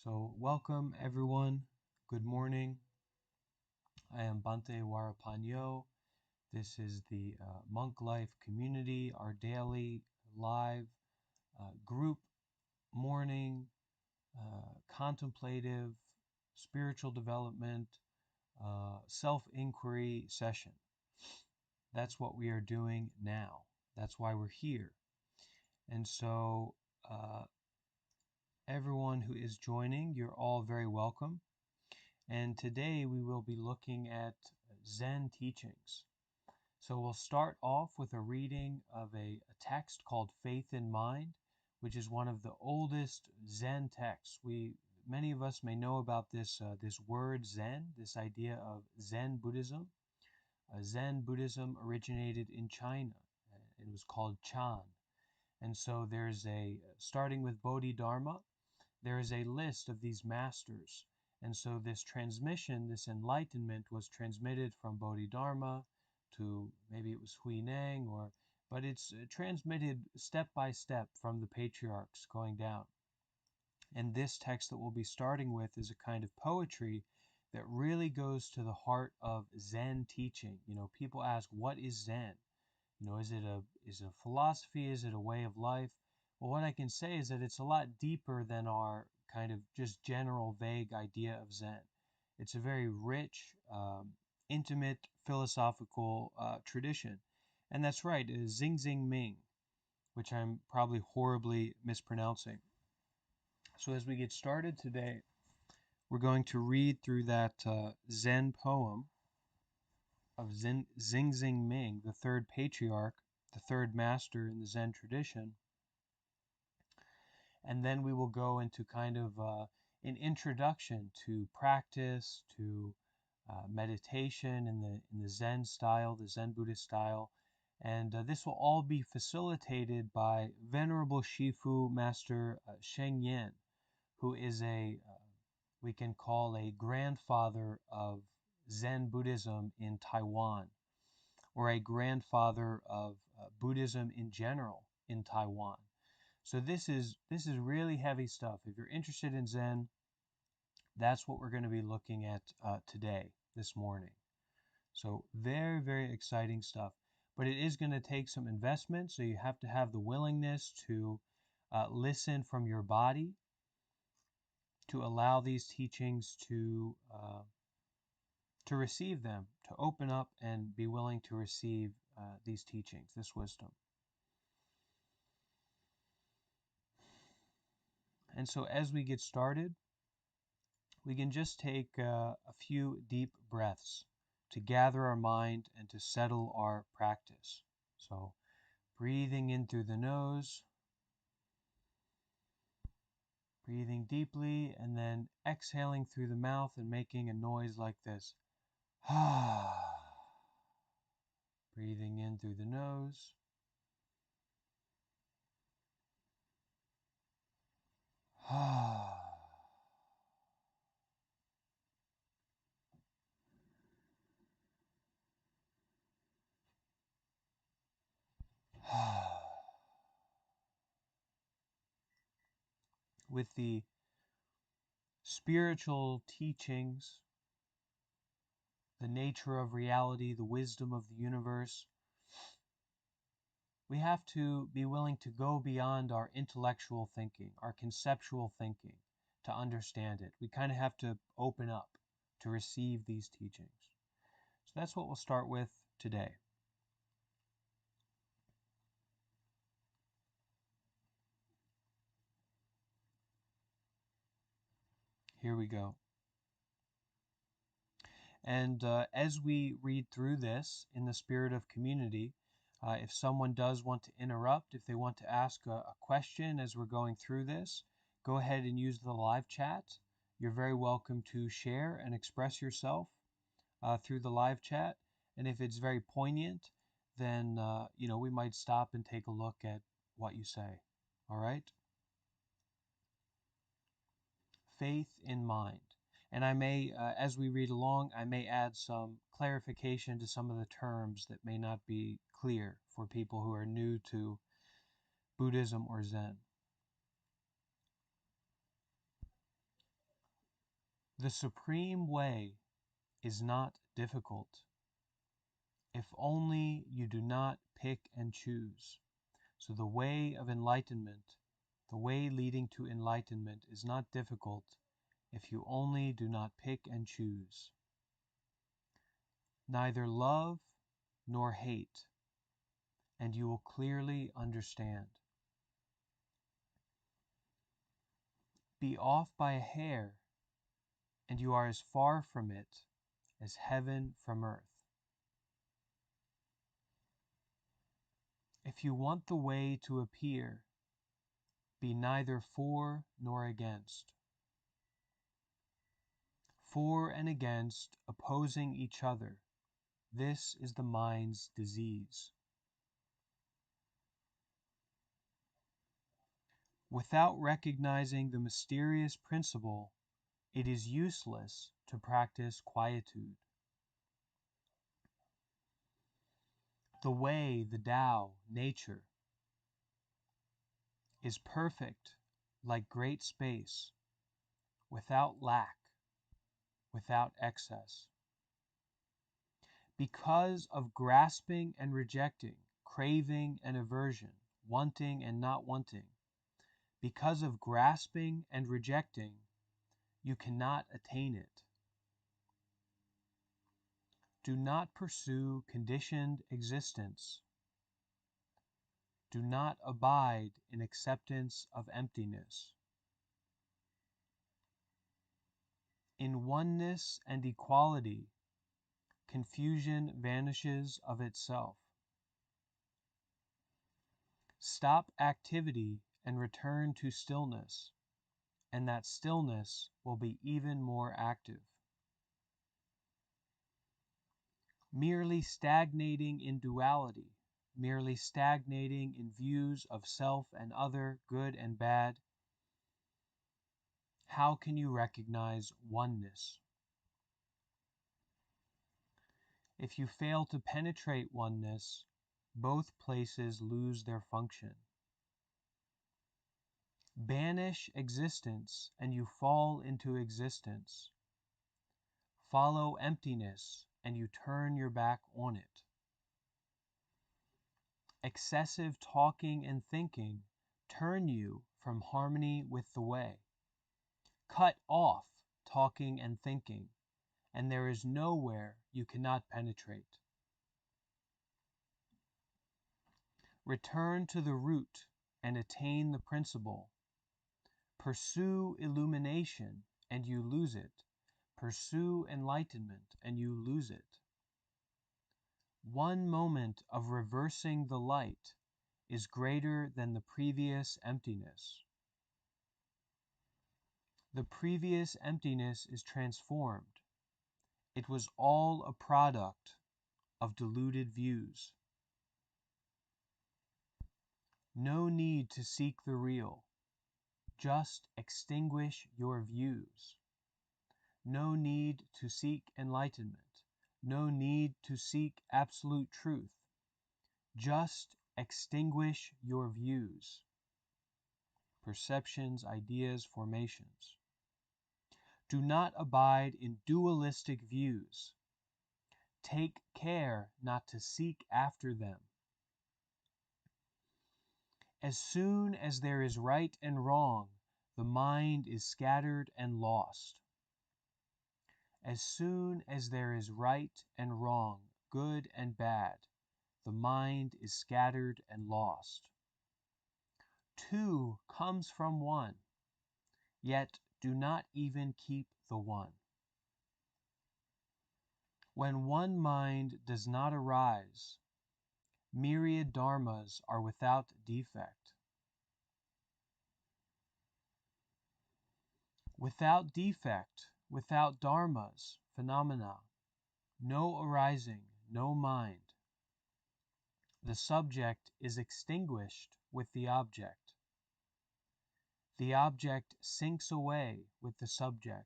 So, welcome everyone. Good morning. I am Bante Warapanyo. This is the Monk Life community, our daily live group morning contemplative spiritual development self inquiry session. That's what we are doing now. That's why we're here. And so, uh, everyone who is joining, you're all very welcome. And today we will be looking at Zen teachings. So we'll start off with a reading of a text called Faith in Mind, which is one of the oldest Zen texts. Many of us may know about this word Zen, this idea of Zen Buddhism. Zen Buddhism originated in China. It was called Chan. And so starting with Bodhidharma, there is a list of these masters. And so this transmission, this enlightenment was transmitted from Bodhidharma to maybe it was Huineng, but it's transmitted step by step from the patriarchs going down. And this text that we'll be starting with is a kind of poetry that really goes to the heart of Zen teaching. People ask, what is Zen? Is it a philosophy? Is it a way of life? Well, what I can say is that it's a lot deeper than our kind of just general vague idea of Zen. It's a very rich, intimate philosophical tradition. And that's right, it is Xing Ming, which I'm probably horribly mispronouncing. So as we get started today, we're going to read through that Zen poem of Xing Ming, the third patriarch, the third master in the Zen tradition. And then we will go into kind of an introduction to practice, to meditation in the Zen style, the Zen Buddhist style. And this will all be facilitated by Venerable Shifu Master Sheng, who is we can call a grandfather of Zen Buddhism in Taiwan, or a grandfather of Buddhism in general in Taiwan. So this is really heavy stuff. If you're interested in Zen, that's what we're going to be looking at today, this morning. So very, very exciting stuff. But it is going to take some investment, so you have to have the willingness to listen from your body, to allow these teachings to receive them, to open up and be willing to receive these teachings, this wisdom. And so as we get started, we can just take a few deep breaths to gather our mind and to settle our practice. So breathing in through the nose, breathing deeply, and then exhaling through the mouth and making a noise like this. Breathing in through the nose. With the spiritual teachings, the nature of reality, the wisdom of the universe, we have to be willing to go beyond our intellectual thinking, our conceptual thinking, to understand it. We kind of have to open up to receive these teachings. So that's what we'll start with today. Here we go. And as we read through this in the spirit of community, if someone does want to interrupt, if they want to ask a question as we're going through this, go ahead and use the live chat. You're very welcome to share and express yourself through the live chat. And if it's very poignant, then we might stop and take a look at what you say. All right? Faith in mind. And I may, as we read along, I may add some clarification to some of the terms that may not be clear for people who are new to Buddhism or Zen. The supreme way is not difficult, if only you do not pick and choose. So the way of enlightenment, the way leading to enlightenment is not difficult if you only do not pick and choose. Neither love nor hate, and you will clearly understand. Be off by a hair, and you are as far from it as heaven from earth. If you want the way to appear, be neither for nor against. For and against, opposing each other, this is the mind's disease. Without recognizing the mysterious principle, it is useless to practice quietude. The way, the Tao, nature, is perfect like great space, without lack, without excess. Because of grasping and rejecting, craving and aversion, wanting and not wanting, because of grasping and rejecting, you cannot attain it. Do not pursue conditioned existence. Do not abide in acceptance of emptiness. In oneness and equality, confusion vanishes of itself. Stop activity and return to stillness, and that stillness will be even more active. Merely stagnating in duality, merely stagnating in views of self and other, good and bad, how can you recognize oneness? If you fail to penetrate oneness, both places lose their function. Banish existence and you fall into existence. Follow emptiness and you turn your back on it. Excessive talking and thinking turn you from harmony with the way. Cut off talking and thinking, and there is nowhere you cannot penetrate. Return to the root and attain the principle. Pursue illumination and you lose it. Pursue enlightenment and you lose it. One moment of reversing the light is greater than the previous emptiness. The previous emptiness is transformed. It was all a product of deluded views. No need to seek the real. Just extinguish your views. No need to seek enlightenment. No need to seek absolute truth. Just extinguish your views. Perceptions, ideas, formations. Do not abide in dualistic views. Take care not to seek after them. As soon as there is right and wrong, the mind is scattered and lost. As soon as there is right and wrong, good and bad, the mind is scattered and lost. Two comes from one, yet do not even keep the one. When one mind does not arise, myriad dharmas are without defect. Without defect, without dharmas, phenomena, no arising, no mind. The subject is extinguished with the object. The object sinks away with the subject.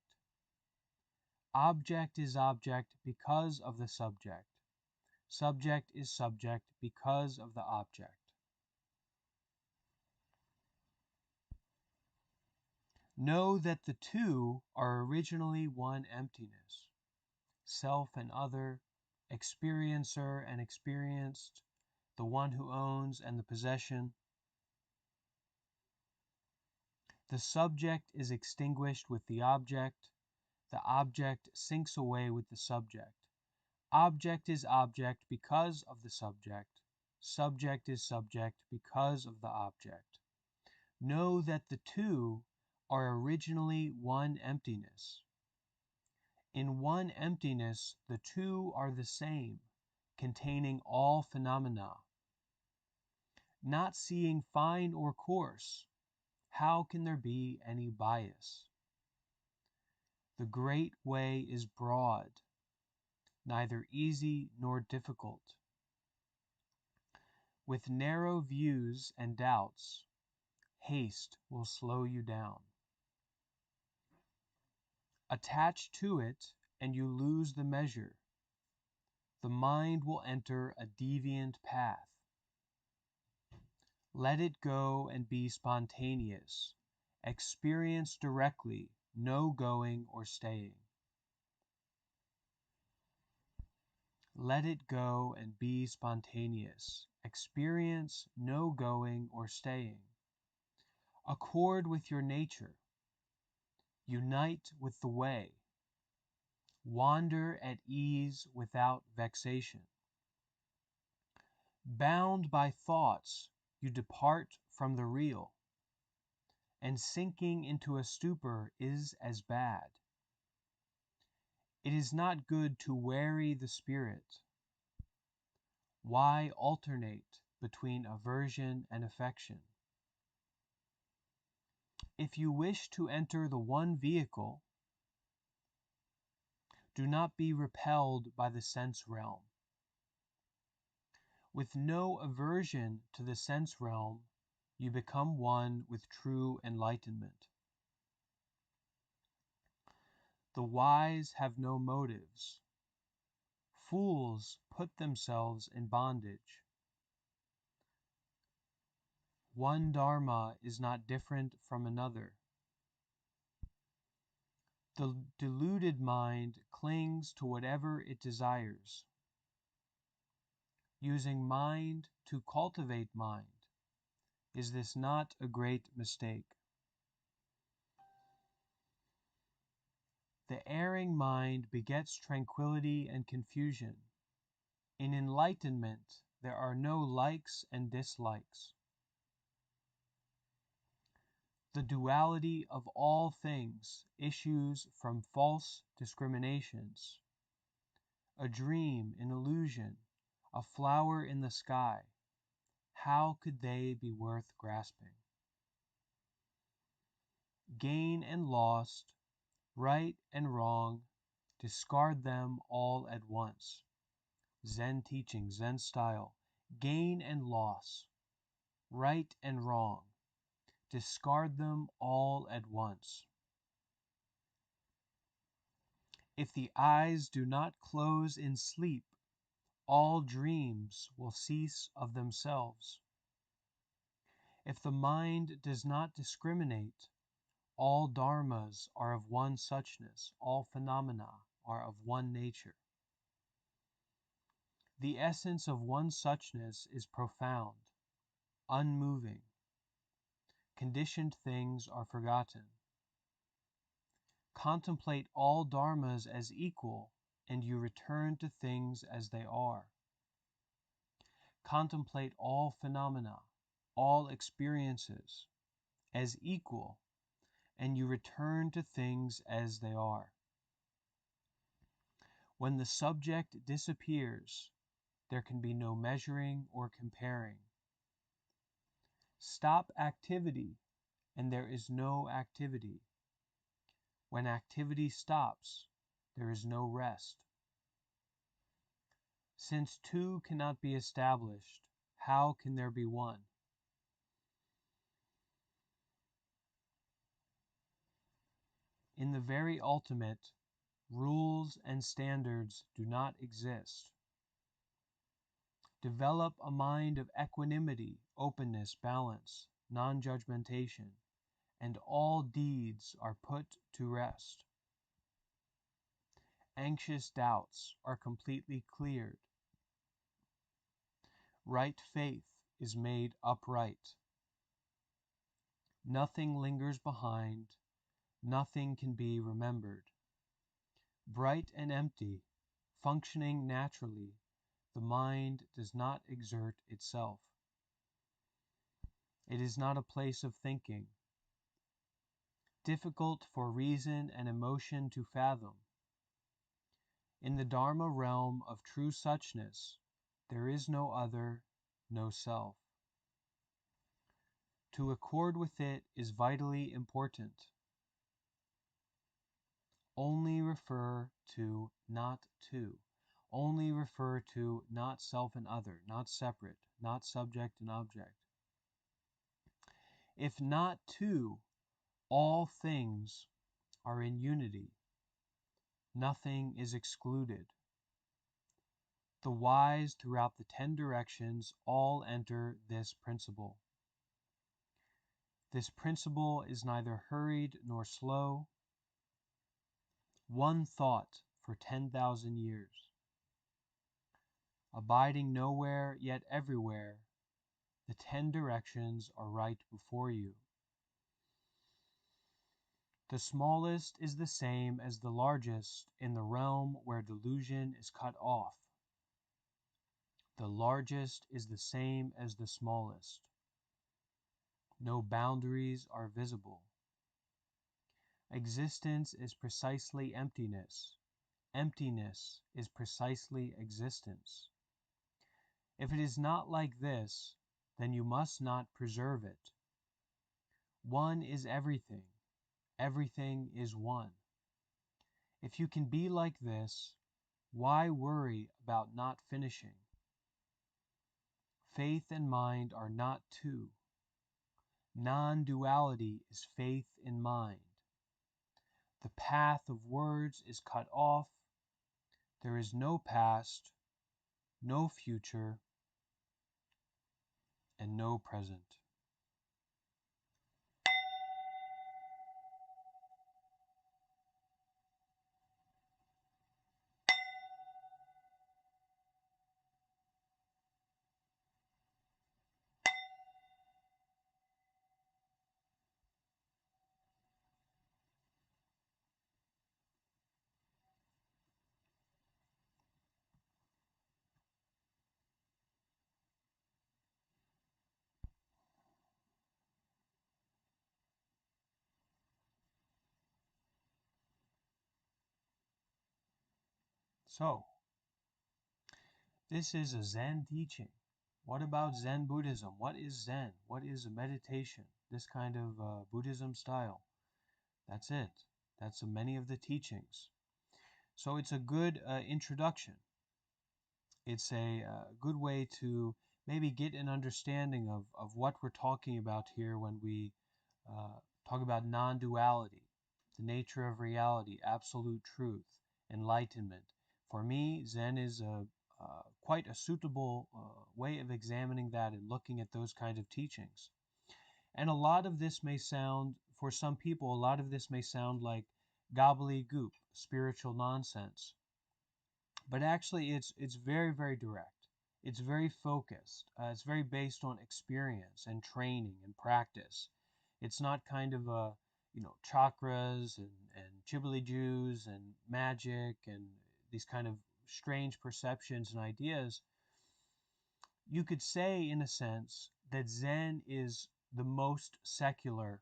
Object is object because of the subject. Subject is subject because of the object. Know that the two are originally one emptiness, self and other, experiencer and experienced, the one who owns and the possession. The subject is extinguished with the object sinks away with the subject. Object is object because of the subject. Subject is subject because of the object. Know that the two are originally one emptiness. In one emptiness, the two are the same, containing all phenomena. Not seeing fine or coarse, how can there be any bias? The great way is broad, neither easy nor difficult. With narrow views and doubts, haste will slow you down. Attach to it, and you lose the measure. The mind will enter a deviant path. Let it go and be spontaneous. Experience directly, no going or staying. Let it go and be spontaneous. Experience no going or staying. Accord with your nature. Unite with the way. Wander at ease without vexation. Bound by thoughts, you depart from the real, and sinking into a stupor is as bad. It is not good to weary the spirit. Why alternate between aversion and affection? If you wish to enter the one vehicle, do not be repelled by the sense realm. With no aversion to the sense realm, you become one with true enlightenment. The wise have no motives. Fools put themselves in bondage. One dharma is not different from another. The deluded mind clings to whatever it desires. Using mind to cultivate mind, is this not a great mistake? The erring mind begets tranquility and confusion. In enlightenment, there are no likes and dislikes. The duality of all things issues from false discriminations. A dream, an illusion, a flower in the sky, how could they be worth grasping? Gain and loss, right and wrong, discard them all at once. Zen teaching, Zen style. Gain and loss, right and wrong, discard them all at once. If the eyes do not close in sleep, all dreams will cease of themselves. If the mind does not discriminate, all dharmas are of one suchness, all phenomena are of one nature. The essence of one suchness is profound, unmoving. Conditioned things are forgotten. Contemplate all dharmas as equal, and you return to things as they are. Contemplate all phenomena, all experiences, as equal, and you return to things as they are. When the subject disappears, there can be no measuring or comparing. Stop activity, and there is no activity. When activity stops, there is no rest. Since two cannot be established, how can there be one? In the very ultimate, rules and standards do not exist. Develop a mind of equanimity, openness, balance, non-judgmentation, and all deeds are put to rest. Anxious doubts are completely cleared. Right faith is made upright. Nothing lingers behind, nothing can be remembered. Bright and empty, functioning naturally, the mind does not exert itself. It is not a place of thinking, difficult for reason and emotion to fathom. In the Dharma realm of true suchness, there is no other, no self. To accord with it is vitally important. Only refer to not to. Only refer to not self and other, not separate, not subject and object. If not to, all things are in unity. Nothing is excluded. The wise throughout the 10 directions all enter this principle. This principle is neither hurried nor slow. One thought for 10,000 years. Abiding nowhere yet everywhere, the 10 directions are right before you. The smallest is the same as the largest in the realm where delusion is cut off. The largest is the same as the smallest. No boundaries are visible. Existence is precisely emptiness. Emptiness is precisely existence. If it is not like this, then you must not preserve it. One is everything. Everything is one. If you can be like this, why worry about not finishing? Faith and mind are not two. Non-duality is faith in mind. The path of words is cut off. There is no past, no future, and no present. So, this is a Zen teaching. What about Zen Buddhism? What is Zen? What is meditation? This kind of Buddhism style. That's it. That's many of the teachings. So it's a good introduction. It's a good way to maybe get an understanding of what we're talking about here when we talk about non-duality, the nature of reality, absolute truth, enlightenment. For me, Zen is quite a suitable way of examining that and looking at those kinds of teachings. And a lot of this may sound, for some people, a lot of this may sound like gobbledygook, spiritual nonsense. But actually, it's very, very direct. It's very focused. It's very based on experience and training and practice. It's not kind of chakras and chibbly-jews and magic and these kind of strange perceptions and ideas. You could say, in a sense, that Zen is the most secular,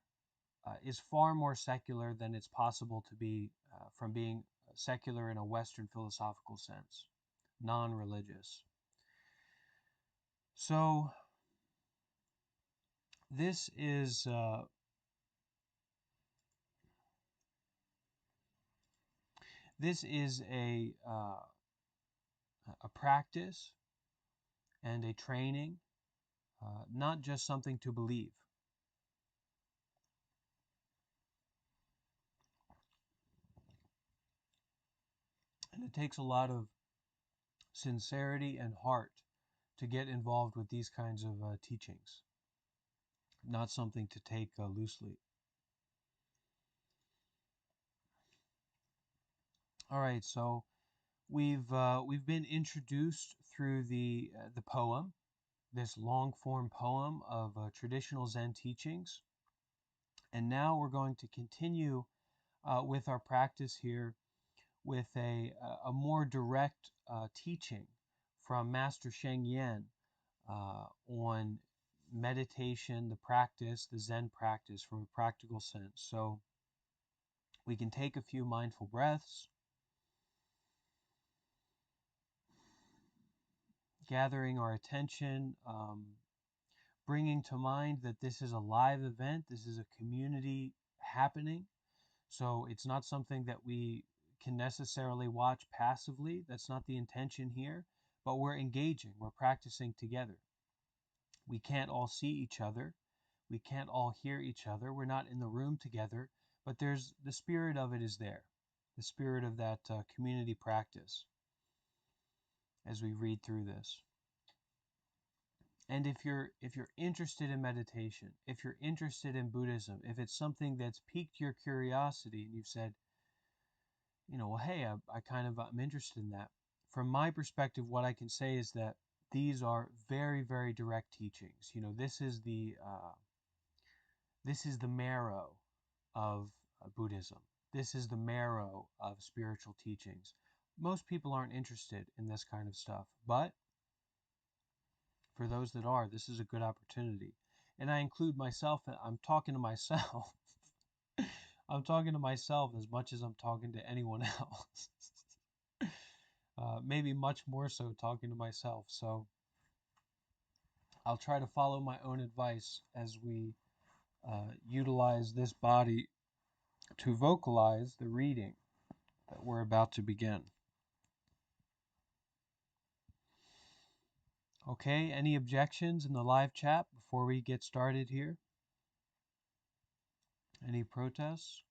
is far more secular than it's possible to be from being secular in a Western philosophical sense, non-religious. So this is a practice and a training, not just something to believe. And it takes a lot of sincerity and heart to get involved with these kinds of teachings. Not something to take loosely. All right, so we've been introduced through the poem, this long form poem of traditional Zen teachings, and now we're going to continue with our practice here with a more direct teaching from Master Sheng on meditation, the practice, the Zen practice from a practical sense. So we can take a few mindful breaths, gathering our attention, bringing to mind that this is a live event, this is a community happening. So it's not something that we can necessarily watch passively. That's not the intention here, but we're engaging, we're practicing together. We can't all see each other, we can't all hear each other, we're not in the room together, but there's the spirit of it is there, the spirit of that community practice as we read through this. And if you're interested in meditation, if you're interested in Buddhism, if it's something that's piqued your curiosity and you've said, well, hey, I'm interested in that. From my perspective, what I can say is that these are very, very direct teachings. This is the marrow of Buddhism. This is the marrow of spiritual teachings. Most people aren't interested in this kind of stuff, but for those that are, this is a good opportunity. And I include myself, I'm talking to myself. I'm talking to myself as much as I'm talking to anyone else. Maybe much more so talking to myself. So I'll try to follow my own advice as we utilize this body to vocalize the reading that we're about to begin. Okay, any objections in the live chat before we get started here? Any protests?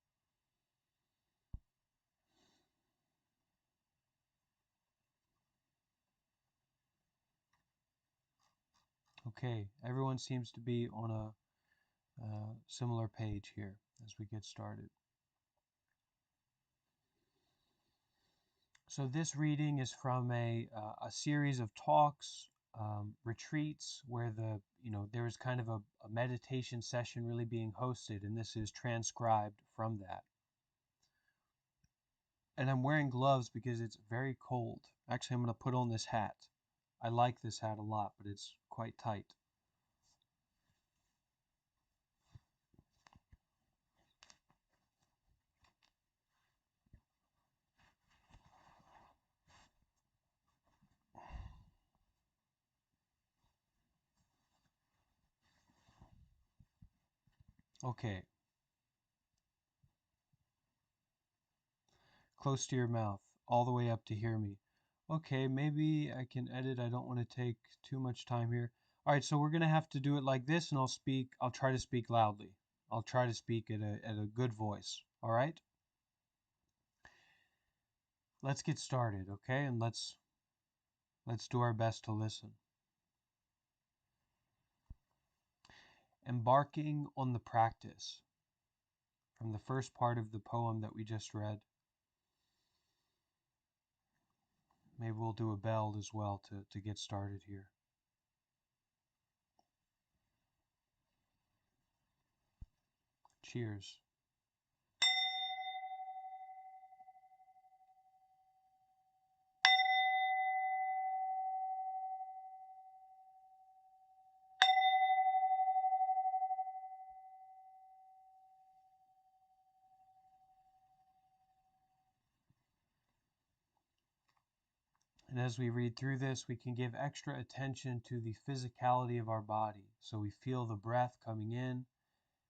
Okay, everyone seems to be on a similar page here as we get started. So this reading is from a series of talks, retreats where there is kind of a meditation session really being hosted, and this is transcribed from that. And I'm wearing gloves because it's very cold. Actually, I'm going to put on this hat. I like this hat a lot, but it's quite tight. Okay, close to your mouth, all the way up to hear me. Okay, maybe I can edit. I don't want to take too much time here. All right, so we're going to have to do it like this, and I'll try to speak loudly. I'll try to speak at a good voice. All right? Let's get started, okay? And let's do our best to listen. Embarking on the practice from the first part of the poem that we just read. Maybe we'll do a bell as well to get started here. Cheers. And as we read through this, we can give extra attention to the physicality of our body. So we feel the breath coming in,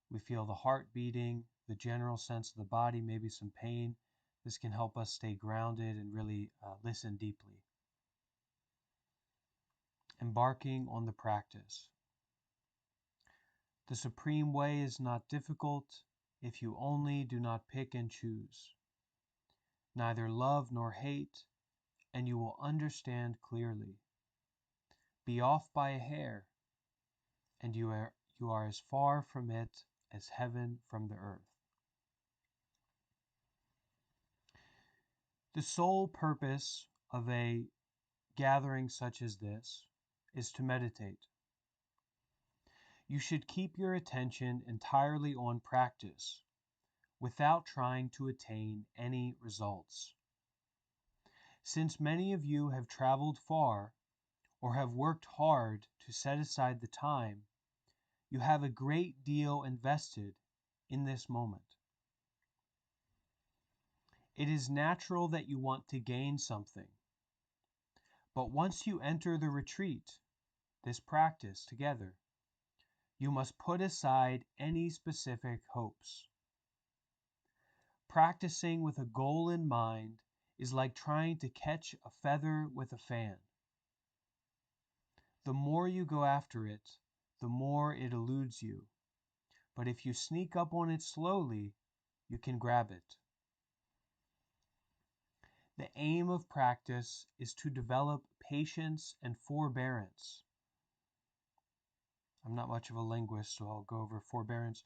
we feel the heart beating, the general sense of the body, maybe some pain. This can help us stay grounded and really listen deeply. Embarking on the practice. The supreme way is not difficult if you only do not pick and choose. Neither love nor hate, and you will understand clearly. Be off by a hair, and you are as far from it as heaven from the earth. The sole purpose of a gathering such as this is to meditate. You should keep your attention entirely on practice without trying to attain any results. Since many of you have traveled far or have worked hard to set aside the time, you have a great deal invested in this moment. It is natural that you want to gain something, but once you enter the retreat, this practice together, you must put aside any specific hopes. Practicing with a goal in mind is like trying to catch a feather with a fan. The more you go after it, the more it eludes you. But if you sneak up on it slowly, you can grab it. The aim of practice is to develop patience and forbearance. I'm not much of a linguist, so I'll go over forbearance.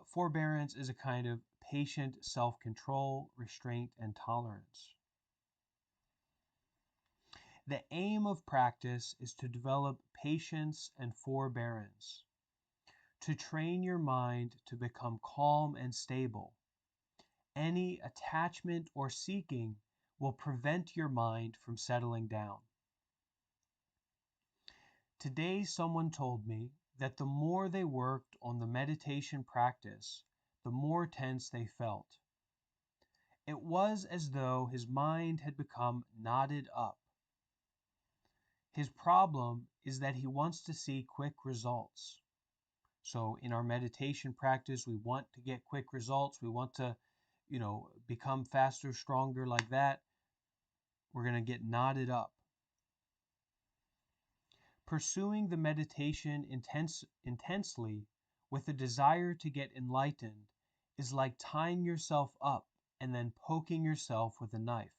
Forbearance is a kind of patient self-control, restraint, and tolerance. The aim of practice is to develop patience and forbearance, to train your mind to become calm and stable. Any attachment or seeking will prevent your mind from settling down. Today, someone told me that the more they worked on the meditation practice, the more tense they felt. It was as though his mind had become knotted up. His problem is that he wants to see quick results. So in our meditation practice, we want to get quick results. We want to, become faster, stronger like that. We're going to get knotted up. Pursuing the meditation intensely with a desire to get enlightened is like tying yourself up and then poking yourself with a knife.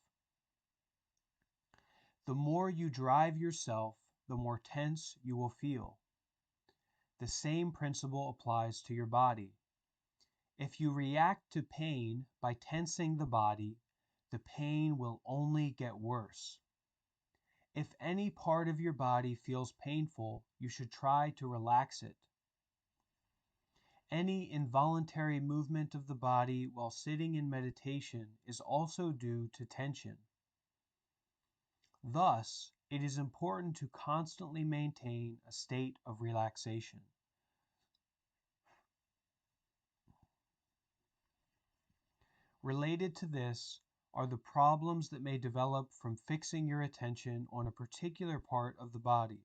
The more you drive yourself, the more tense you will feel. The same principle applies to your body. If you react to pain by tensing the body, the pain will only get worse. If any part of your body feels painful, you should try to relax it. Any involuntary movement of the body while sitting in meditation is also due to tension. Thus, it is important to constantly maintain a state of relaxation. Related to this are the problems that may develop from fixing your attention on a particular part of the body.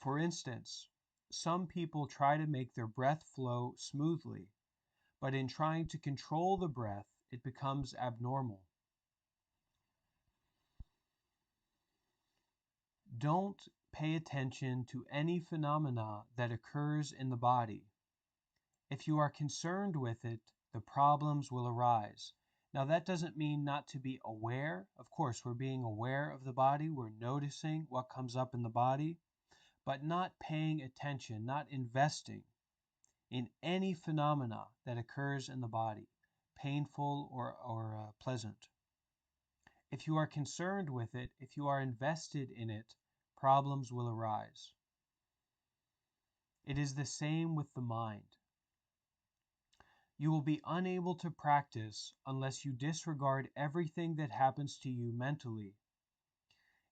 For instance, some people try to make their breath flow smoothly, but in trying to control the breath, it becomes abnormal. Don't pay attention to any phenomena that occurs in the body. If you are concerned with it, the problems will arise. Now, that doesn't mean not to be aware. Of course, we're being aware of the body. We're noticing what comes up in the body, but not paying attention, not investing in any phenomena that occurs in the body, painful or pleasant. If you are concerned with it, if you are invested in it, problems will arise. It is the same with the mind. You will be unable to practice unless you disregard everything that happens to you mentally.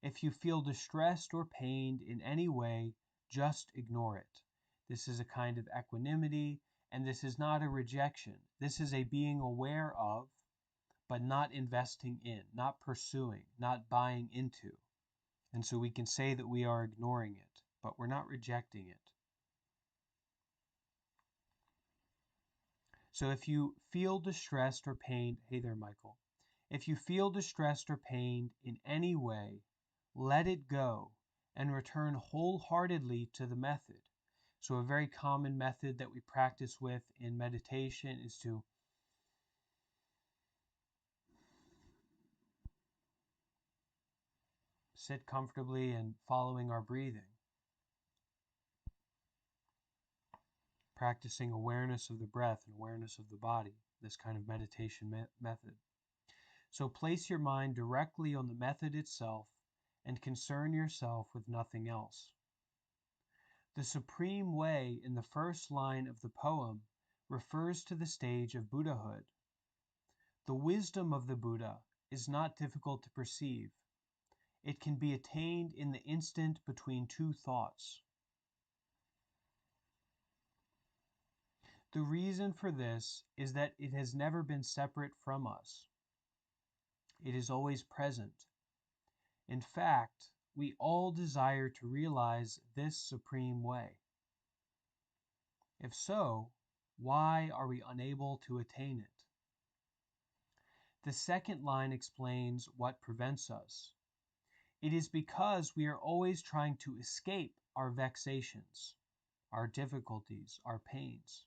If you feel distressed or pained in any way, just ignore it. This is a kind of equanimity, and this is not a rejection. This is a being aware of, but not investing in, not pursuing, not buying into. And so we can say that we are ignoring it, but we're not rejecting it. So if you feel distressed or pained, hey there, Michael. If you feel distressed or pained in any way, let it go and return wholeheartedly to the method. So a very common method that we practice with in meditation is to sit comfortably and following our breathing. Practicing awareness of the breath and awareness of the body, this kind of meditation method. So place your mind directly on the method itself and concern yourself with nothing else. The supreme way in the first line of the poem refers to the stage of Buddhahood. The wisdom of the Buddha is not difficult to perceive. It can be attained in the instant between two thoughts. The reason for this is that it has never been separate from us. It is always present. In fact, we all desire to realize this supreme way. If so, why are we unable to attain it? The second line explains what prevents us. It is because we are always trying to escape our vexations, our difficulties, our pains.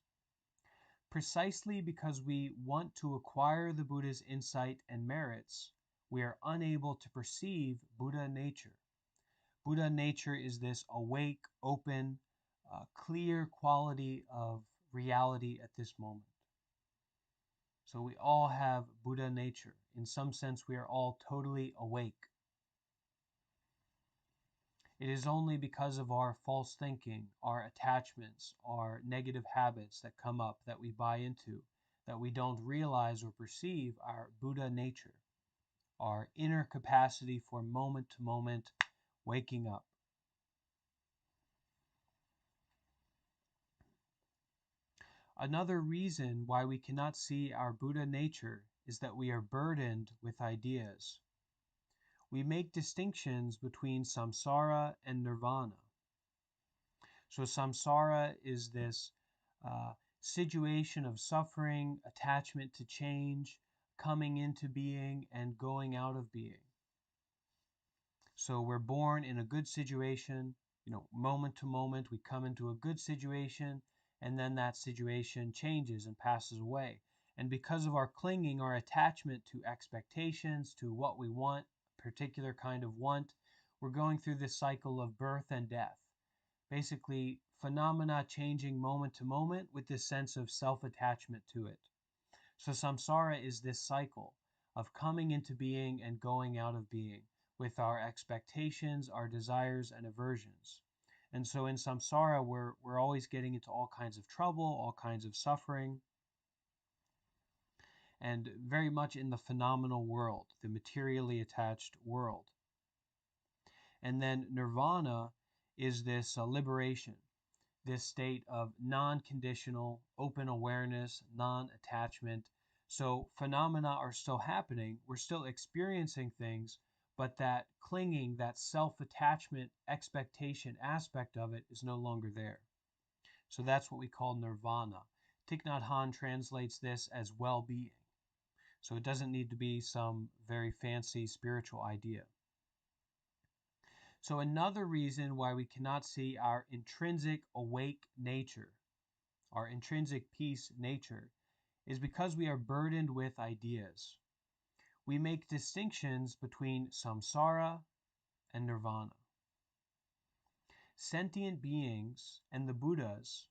Precisely because we want to acquire the Buddha's insight and merits, we are unable to perceive Buddha nature. Buddha nature is this awake, open, clear quality of reality at this moment. So we all have Buddha nature. In some sense, we are all totally awake. It is only because of our false thinking, our attachments, our negative habits that come up that we buy into, that we don't realize or perceive our Buddha nature, our inner capacity for moment to moment waking up. Another reason why we cannot see our Buddha nature is that we are burdened with ideas. We make distinctions between samsara and nirvana. So samsara is this situation of suffering, attachment to change, coming into being and going out of being. So we're born in a good situation, moment to moment, we come into a good situation, and then that situation changes and passes away. And because of our clinging, our attachment to expectations, to what we want, particular kind of want, we're going through this cycle of birth and death. Basically, phenomena changing moment to moment with this sense of self-attachment to it. So samsara is this cycle of coming into being and going out of being with our expectations, our desires, and aversions. And so in samsara, we're always getting into all kinds of trouble, all kinds of suffering, and very much in the phenomenal world, the materially attached world. And then nirvana is this liberation, this state of non-conditional, open awareness, non-attachment. So phenomena are still happening. We're still experiencing things, but that clinging, that self-attachment, expectation aspect of it is no longer there. So that's what we call nirvana. Thich Nhat Hanh translates this as well-being. So it doesn't need to be some very fancy spiritual idea. So another reason why we cannot see our intrinsic awake nature, our intrinsic peace nature, is because we are burdened with ideas. We make distinctions between samsara and nirvana. Sentient beings and the Buddhas,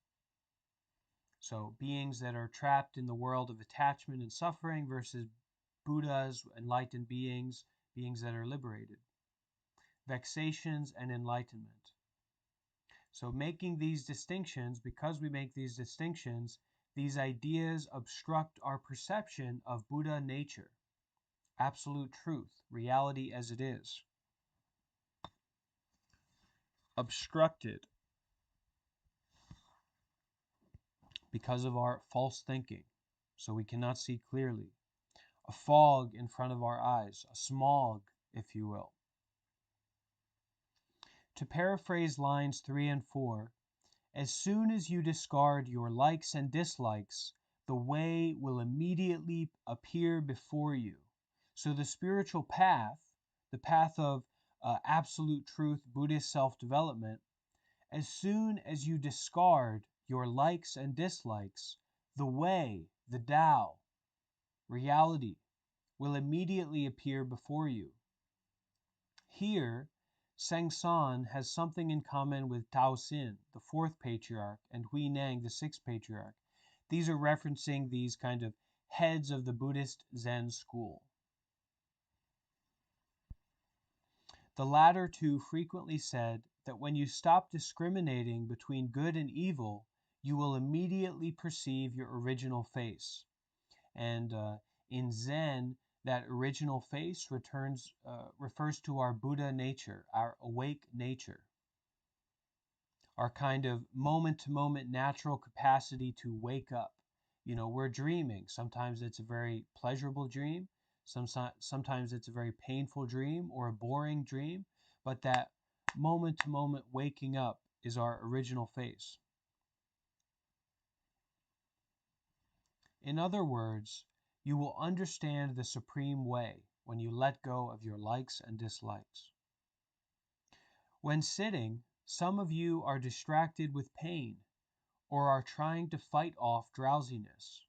so beings that are trapped in the world of attachment and suffering versus Buddhas, enlightened beings, beings that are liberated. Vexations and enlightenment. So making these distinctions, because we make these distinctions, these ideas obstruct our perception of Buddha nature, absolute truth, reality as it is. Obstructed because of our false thinking, so we cannot see clearly. A fog in front of our eyes, a smog, if you will. To paraphrase lines 3 and 4, as soon as you discard your likes and dislikes, the way will immediately appear before you. So the spiritual path, the path of absolute truth, Buddhist self-development, as soon as you discard your likes and dislikes, the way, the Tao, reality, will immediately appear before you. Here, Sheng has something in common with Tao Xin, the fourth patriarch, and Hui Nang, the sixth patriarch. These are referencing these kind of heads of the Buddhist Zen school. The latter two frequently said that when you stop discriminating between good and evil, you will immediately perceive your original face. And in Zen, that original face refers to our Buddha nature, our awake nature, our kind of moment to moment natural capacity to wake up. We're dreaming. Sometimes it's a very pleasurable dream. Sometimes it's a very painful dream or a boring dream. But that moment to moment waking up is our original face. In other words, you will understand the supreme way when you let go of your likes and dislikes. When sitting, some of you are distracted with pain or are trying to fight off drowsiness.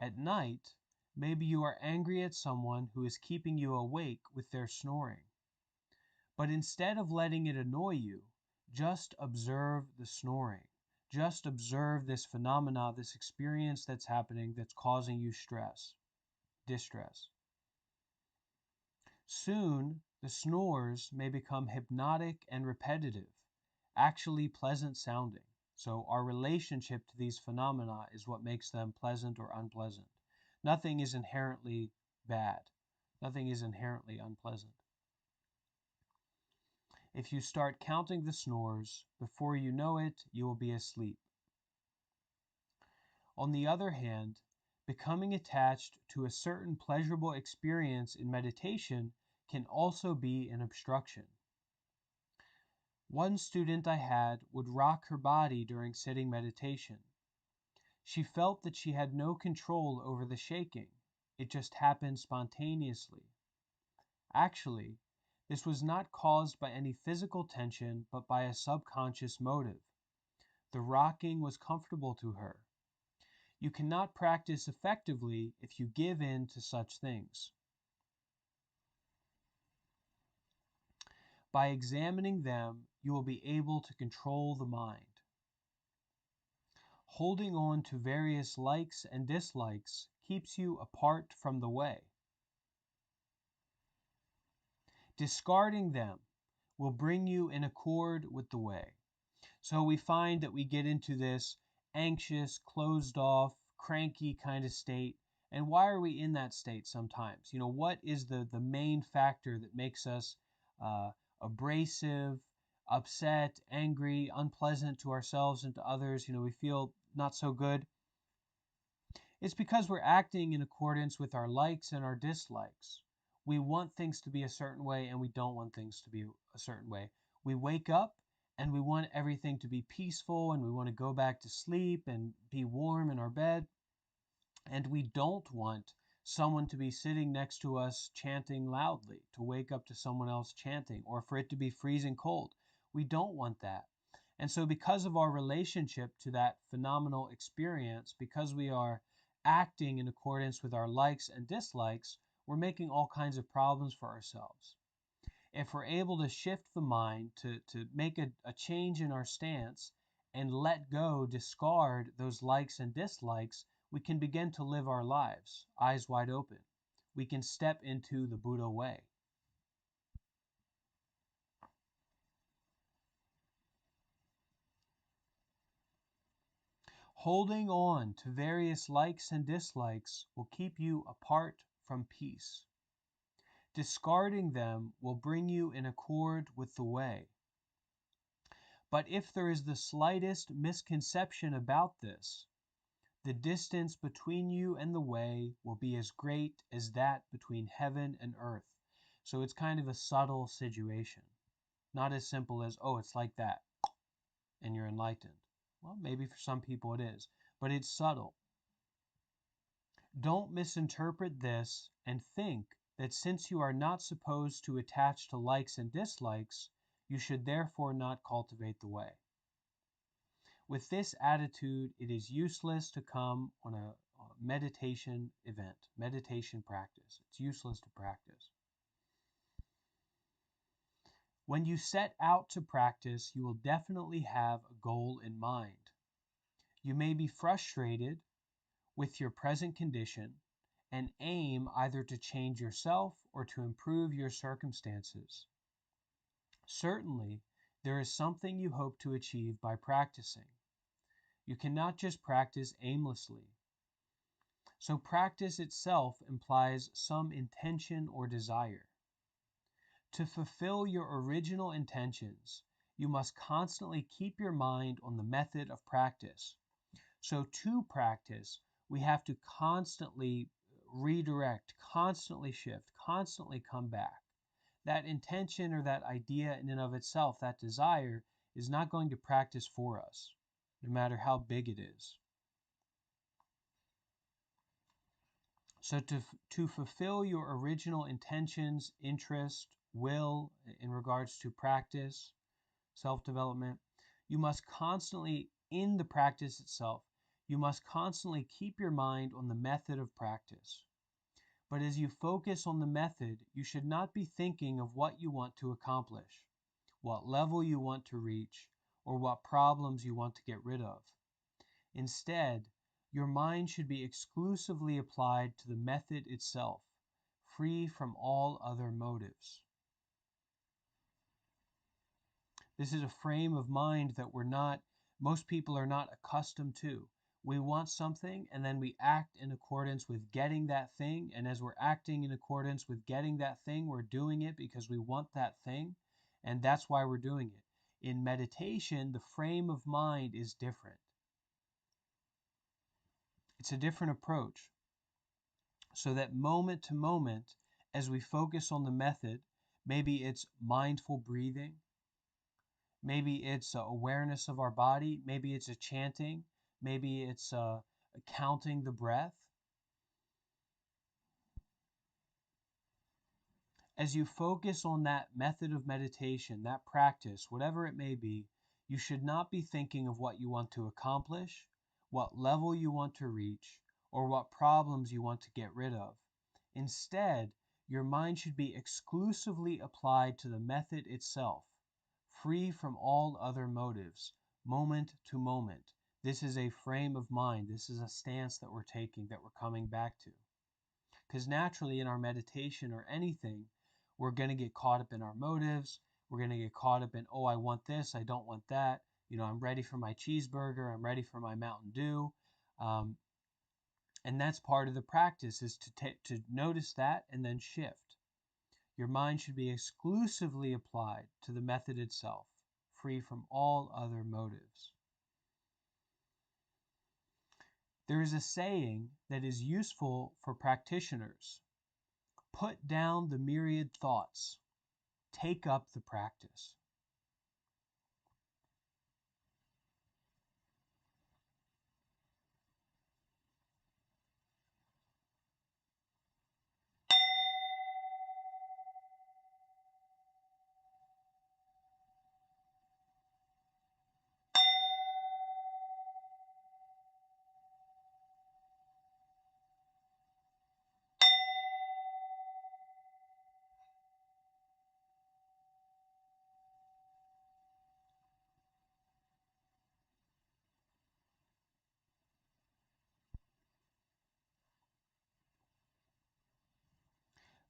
At night, maybe you are angry at someone who is keeping you awake with their snoring. But instead of letting it annoy you, just observe the snoring. Just observe this phenomena, this experience that's happening that's causing you distress. Soon, the snores may become hypnotic and repetitive, actually pleasant sounding. So our relationship to these phenomena is what makes them pleasant or unpleasant. Nothing is inherently bad. Nothing is inherently unpleasant. If you start counting the snores, before you know it, you will be asleep. On the other hand, becoming attached to a certain pleasurable experience in meditation can also be an obstruction. One student I had would rock her body during sitting meditation. She felt that she had no control over the shaking. It just happened spontaneously. Actually, this was not caused by any physical tension, but by a subconscious motive. The rocking was comfortable to her. You cannot practice effectively if you give in to such things. By examining them, you will be able to control the mind. Holding on to various likes and dislikes keeps you apart from the way. Discarding them will bring you in accord with the way. So we find that we get into this anxious, closed off, cranky kind of state. And why are we in that state sometimes? What is the main factor that makes us abrasive, upset, angry, unpleasant to ourselves and to others? We feel not so good. It's because we're acting in accordance with our likes and our dislikes. We want things to be a certain way and we don't want things to be a certain way. We wake up and we want everything to be peaceful and we want to go back to sleep and be warm in our bed. And we don't want someone to be sitting next to us chanting loudly, to wake up to someone else chanting, or for it to be freezing cold. We don't want that. And so because of our relationship to that phenomenal experience, because we are acting in accordance with our likes and dislikes, we're making all kinds of problems for ourselves. If we're able to shift the mind, to make a change in our stance and let go, discard those likes and dislikes, we can begin to live our lives, eyes wide open. We can step into the Buddha way. Holding on to various likes and dislikes will keep you apart from peace. Discarding them will bring you in accord with the way. But if there is the slightest misconception about this, the distance between you and the way will be as great as that between heaven and earth. So it's kind of a subtle situation. Not as simple as, oh, it's like that, and you're enlightened. Well, maybe for some people it is, but it's subtle. Don't misinterpret this and think that since you are not supposed to attach to likes and dislikes, you should therefore not cultivate the way. With this attitude, it is useless to come on a meditation event, meditation practice. It's useless to practice. When you set out to practice, you will definitely have a goal in mind. You may be frustrated with your present condition and aim either to change yourself or to improve your circumstances. Certainly, there is something you hope to achieve by practicing. You cannot just practice aimlessly. So practice itself implies some intention or desire. To fulfill your original intentions, you must constantly keep your mind on the method of practice. So to practice, we have to constantly redirect, constantly shift, constantly come back. That intention or that idea in and of itself, that desire, is not going to practice for us, no matter how big it is. So to fulfill your original intentions, interest, will in regards to practice, self-development, you must constantly, in the practice itself, you must constantly keep your mind on the method of practice. But as you focus on the method, you should not be thinking of what you want to accomplish, what level you want to reach, or what problems you want to get rid of. Instead, your mind should be exclusively applied to the method itself, free from all other motives. This is a frame of mind that most people are not accustomed to. We want something and then we act in accordance with getting that thing. And as we're acting in accordance with getting that thing, we're doing it because we want that thing. And that's why we're doing it. In meditation, the frame of mind is different. It's a different approach. So that moment to moment, as we focus on the method, maybe it's mindful breathing, maybe it's awareness of our body, maybe it's a chanting, maybe it's counting the breath. As you focus on that method of meditation, that practice, whatever it may be, you should not be thinking of what you want to accomplish, what level you want to reach, or what problems you want to get rid of. Instead, your mind should be exclusively applied to the method itself, free from all other motives, moment to moment. This is a frame of mind. This is a stance that we're taking, that we're coming back to. Because naturally in our meditation or anything, we're going to get caught up in our motives. We're going to get caught up in, oh, I want this, I don't want that. I'm ready for my cheeseburger, I'm ready for my Mountain Dew. And that's part of the practice, is to notice that and then shift. Your mind should be exclusively applied to the method itself, free from all other motives. There is a saying that is useful for practitioners. Put down the myriad thoughts. Take up the practice.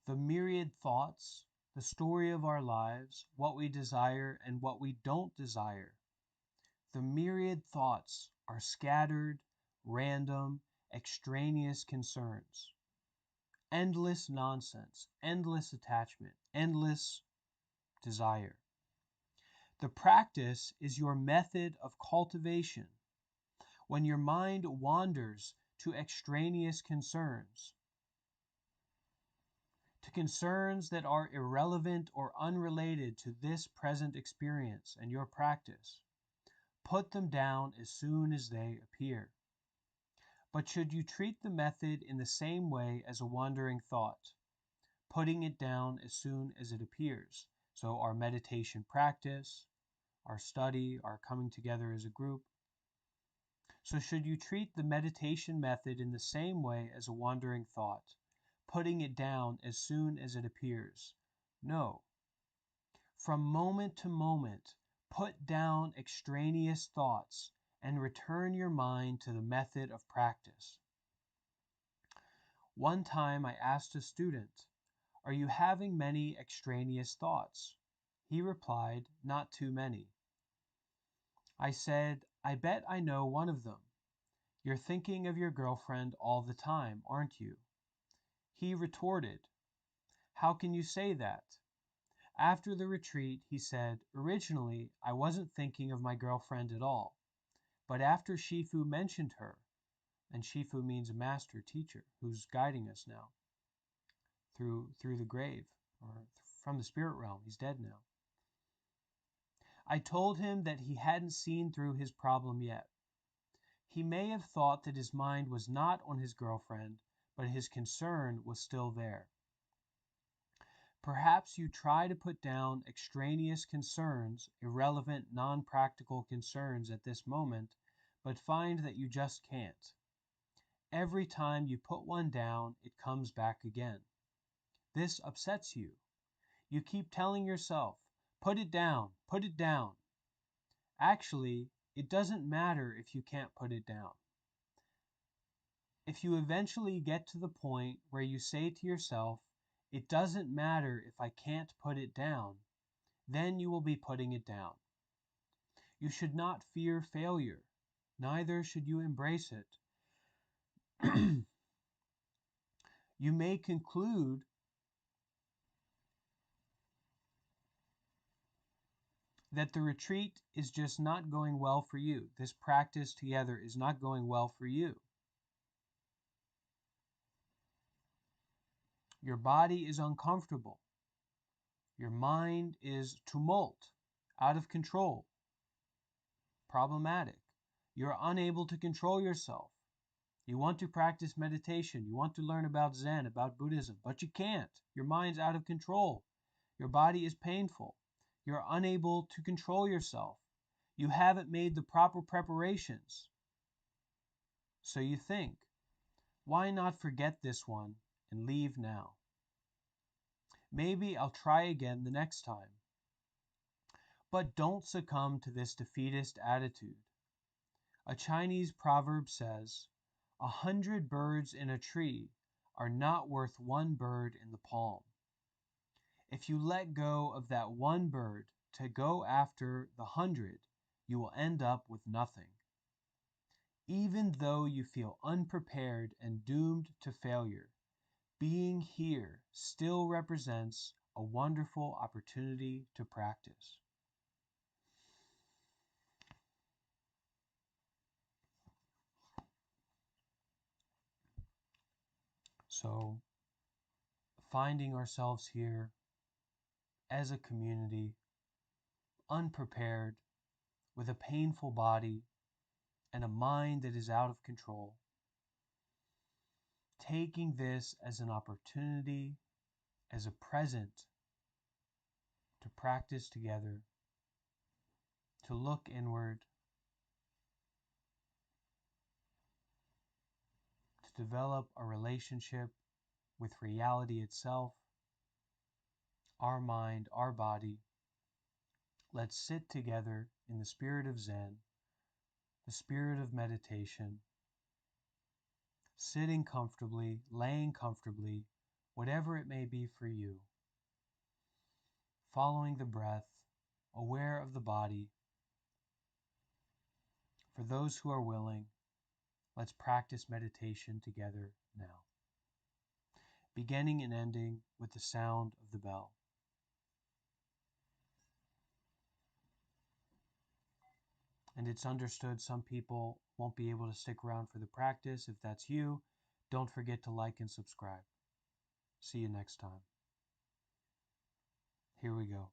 The myriad thoughts, the story of our lives, what we desire and what we don't desire. The myriad thoughts are scattered, random, extraneous concerns. Endless nonsense, endless attachment, endless desire. The practice is your method of cultivation. When your mind wanders to extraneous concerns, to concerns that are irrelevant or unrelated to this present experience and your practice, put them down as soon as they appear. But should you treat the method in the same way as a wandering thought, putting it down as soon as it appears? So our meditation practice, our study, our coming together as a group. So should you treat the meditation method in the same way as a wandering thought, putting it down as soon as it appears? No. From moment to moment, put down extraneous thoughts and return your mind to the method of practice. One time I asked a student, "Are you having many extraneous thoughts?" He replied, "Not too many." I said, "I bet I know one of them. You're thinking of your girlfriend all the time, aren't you?" He retorted, "How can you say that?" After the retreat, he said, "Originally, I wasn't thinking of my girlfriend at all. But after Shifu mentioned her," and Shifu means a master teacher who's guiding us now through the grave or from the spirit realm. He's dead now. "I told him that he hadn't seen through his problem yet. He may have thought that his mind was not on his girlfriend, but his concern was still there. Perhaps you try to put down extraneous concerns, irrelevant, non-practical concerns at this moment, but find that you just can't. Every time you put one down, it comes back again. This upsets you. You keep telling yourself, 'Put it down, put it down.' Actually, it doesn't matter if you can't put it down. If you eventually get to the point where you say to yourself, 'It doesn't matter if I can't put it down,' then you will be putting it down. You should not fear failure, neither should you embrace it. You may conclude that the retreat is just not going well for you. This practice together is not going well for you. Your body is uncomfortable. Your mind is tumult, out of control, problematic. You're unable to control yourself. You want to practice meditation. You want to learn about Zen, about Buddhism, but you can't. Your mind's out of control. Your body is painful. You're unable to control yourself. You haven't made the proper preparations. So you think, why not forget this one and leave now? Maybe I'll try again the next time. But don't succumb to this defeatist attitude. A Chinese proverb says, 100 birds in a tree are not worth one bird in the palm. If you let go of that one bird to go after the 100, you will end up with nothing. Even though you feel unprepared and doomed to failure, being here still represents a wonderful opportunity to practice. So, finding ourselves here as a community, unprepared, with a painful body and a mind that is out of control, taking this as an opportunity, as a present to practice together, to look inward, to develop a relationship with reality itself, our mind, our body. Let's sit together in the spirit of Zen, the spirit of meditation, sitting comfortably, laying comfortably, whatever it may be for you, following the breath, aware of the body. For those who are willing, let's practice meditation together now, beginning and ending with the sound of the bell. And it's understood some people won't be able to stick around for the practice. If that's you, don't forget to like and subscribe. See you next time. Here we go.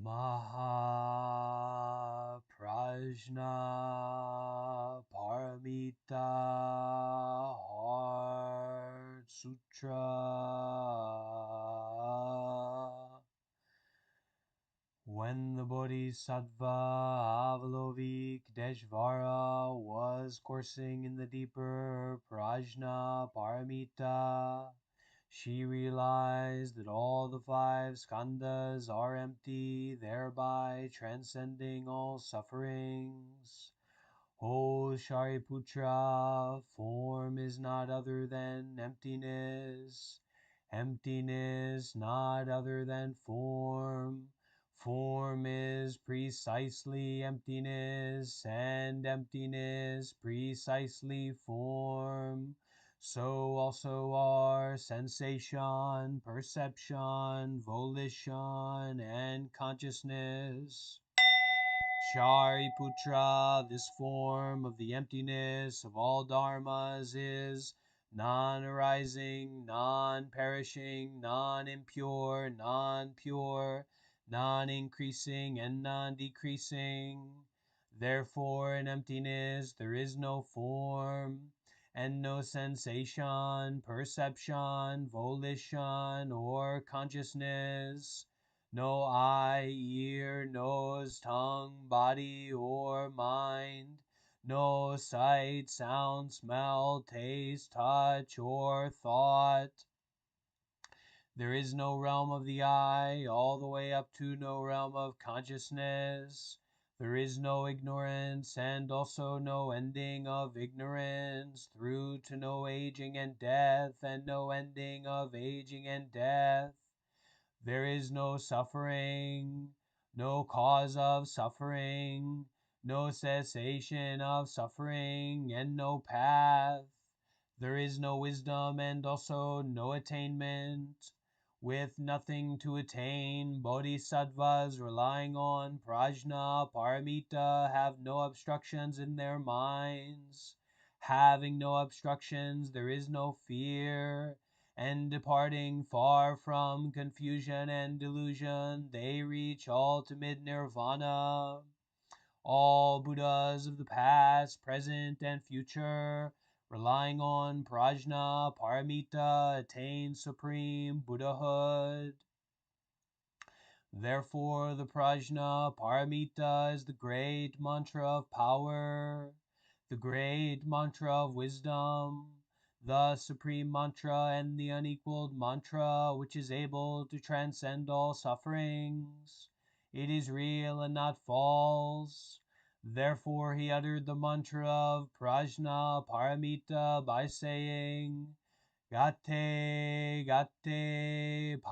Maha Prajna Paramita Heart Sutra. When the Bodhisattva Avalokiteshvara was coursing in the deeper Prajna Paramita, she realized that all the five skandhas are empty, thereby transcending all sufferings. O Shariputra, form is not other than emptiness. Emptiness not other than form. Form is precisely emptiness, and emptiness precisely form. So also are sensation, perception, volition, and consciousness. Shariputra, this form of the emptiness of all dharmas is non-arising, non-perishing, non-impure, non-pure, non-increasing, and non-decreasing. Therefore, in emptiness there is no form, and no sensation, perception, volition, or consciousness. No eye, ear, nose, tongue, body, or mind. No sight, sound, smell, taste, touch, or thought. There is no realm of the eye, all the way up to no realm of consciousness. There is no ignorance, and also no ending of ignorance, through to no aging and death, and no ending of aging and death. There is no suffering, no cause of suffering, no cessation of suffering, and no path. There is no wisdom and also no attainment. With nothing to attain, bodhisattvas relying on prajna paramita have no obstructions in their minds. Having no obstructions, there is no fear, and departing far from confusion and delusion, they reach ultimate nirvana. All Buddhas of the past, present, and future, relying on prajna paramita, attain supreme Buddhahood. Therefore, the prajna paramita is the great mantra of power, the great mantra of wisdom, the supreme mantra and the unequaled mantra which is able to transcend all sufferings. It is real and not false. Therefore, he uttered the mantra of prajna paramita by saying, Gatte, gatte,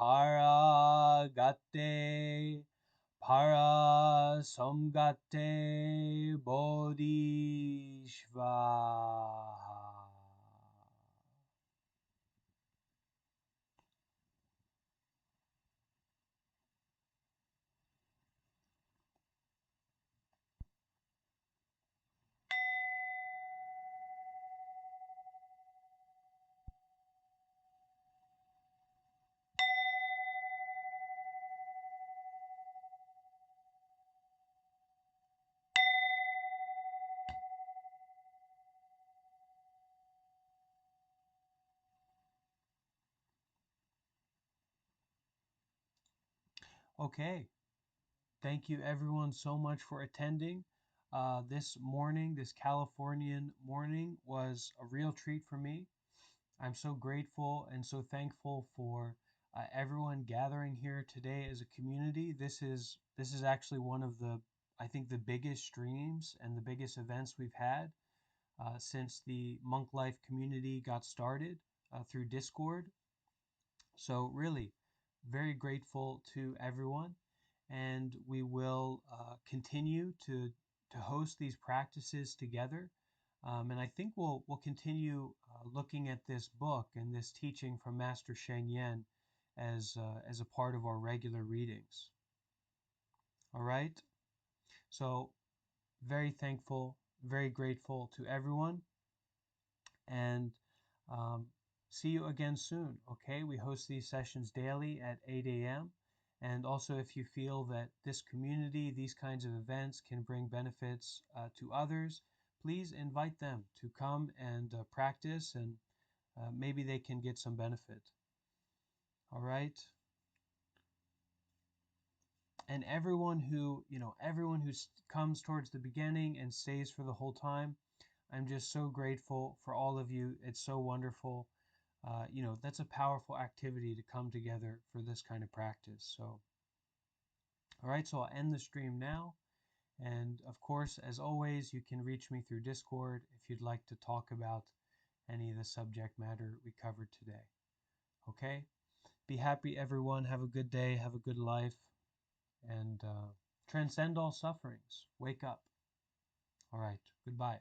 para samgatte bodhishva. Okay, thank you everyone so much for attending. This morning, this Californian morning, was a real treat for me. I'm so grateful and so thankful for everyone gathering here today as a community. This is actually one of the, I think, the biggest streams and the biggest events we've had since the Monk Life community got started through Discord. So really, very grateful to everyone, and we will continue to host these practices together. And I think we'll continue looking at this book and this teaching from Master Sheng Yen as a part of our regular readings. All right. So very thankful, very grateful to everyone, and um, see you again soon. Okay, we host these sessions daily at 8 a.m. And also, if you feel that this community, these kinds of events can bring benefits to others, please invite them to come and practice, and maybe they can get some benefit. All right. And everyone who comes towards the beginning and stays for the whole time, I'm just so grateful for all of you. It's so wonderful. That's a powerful activity to come together for this kind of practice. So, all right, so I'll end the stream now. And of course, as always, you can reach me through Discord if you'd like to talk about any of the subject matter we covered today. Okay? Be happy, everyone. Have a good day. Have a good life. And transcend all sufferings. Wake up. All right. Goodbye.